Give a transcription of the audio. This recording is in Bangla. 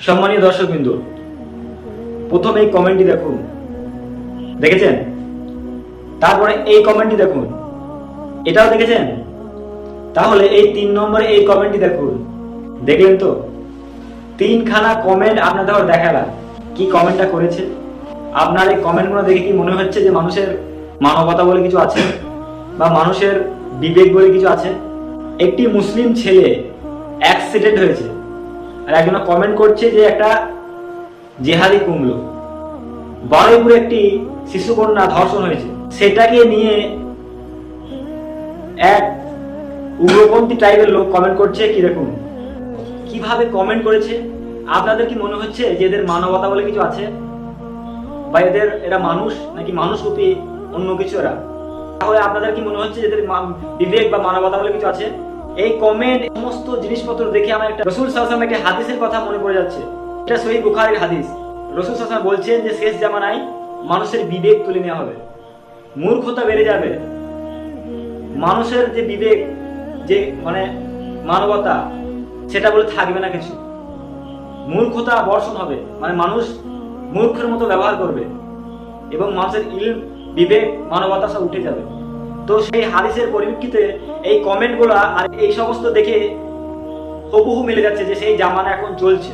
সম্মানীয় দর্শকবৃন্দ, প্রথম এই কমেন্টটি দেখুন, দেখেছেন? তারপরে এই কমেন্টটি দেখুন, এটাও দেখেছেন? তাহলে এই 3 নম্বরে এই কমেন্টটি দেখুন, দেখলেন তো? 3খানা কমেন্ট আপনাদের দেখালাম। কি কমেন্টটা করেছে? আপনার এই কমেন্টগুলো দেখে কি মনে হচ্ছে যে মানুষের মানবতা বলে কিছু আছে, বা মানুষের বিবেক বলে কিছু আছে? একটি মুসলিম ছেলে অ্যাক্সিডেন্ট হয়েছে, আর একজন কমেন্ট করছে যে একটা জেহাদি কুমড়ো। বারুইপুরে একটি শিশুকন্যা ধর্ষণ হয়েছে, সেটাকে নিয়ে এক উগ্রপন্থী টাইপের লোক কমেন্ট করছে। কি দেখুন কিভাবে কমেন্ট করেছে। আপনাদের কি মনে হচ্ছে যে এদের মানবতা বলে কিছু আছে, বা এরা মানুষ নাকি মানুষরূপী অন্য কিছু এরা? তাহলে আপনাদের কি মনে হচ্ছে যে এদের বিবেক বা মানবতা বলে কিছু আছে? এই কমেন্ট সমস্ত জিনিসপত্র দেখে আমার একটা রাসূল সাল্লাল্লাহু আলাইহি ওয়াসাল্লাম একটা হাদিসের কথা মনে পড়ে যাচ্ছে। এটা সহিহ বুখারীর হাদিস। রাসূল সাল্লাল্লাহু আলাইহি ওয়াসাল্লাম বলছেন যে শেষ জামানায় মানুষের বিবেক তুলে নেওয়া হবে, মূর্খতা বেড়ে যাবে, মানুষের যে বিবেক, যে মানবতা, সেটা বলে থাকবে না কিছু। মূর্খতা বর্ষণ হবে, মানুষ মূর্খের মতো ব্যবহার করবে, এবং মানুষের বিবেক মানবতা সব উঠে যাবে। তো সেই হাদিসের পরিপ্রেক্ষিতে এই কমেন্টগুলো আর এই সমস্ত দেখে হুবহু মিলে যাচ্ছে যে সেই জামানা এখন চলছে।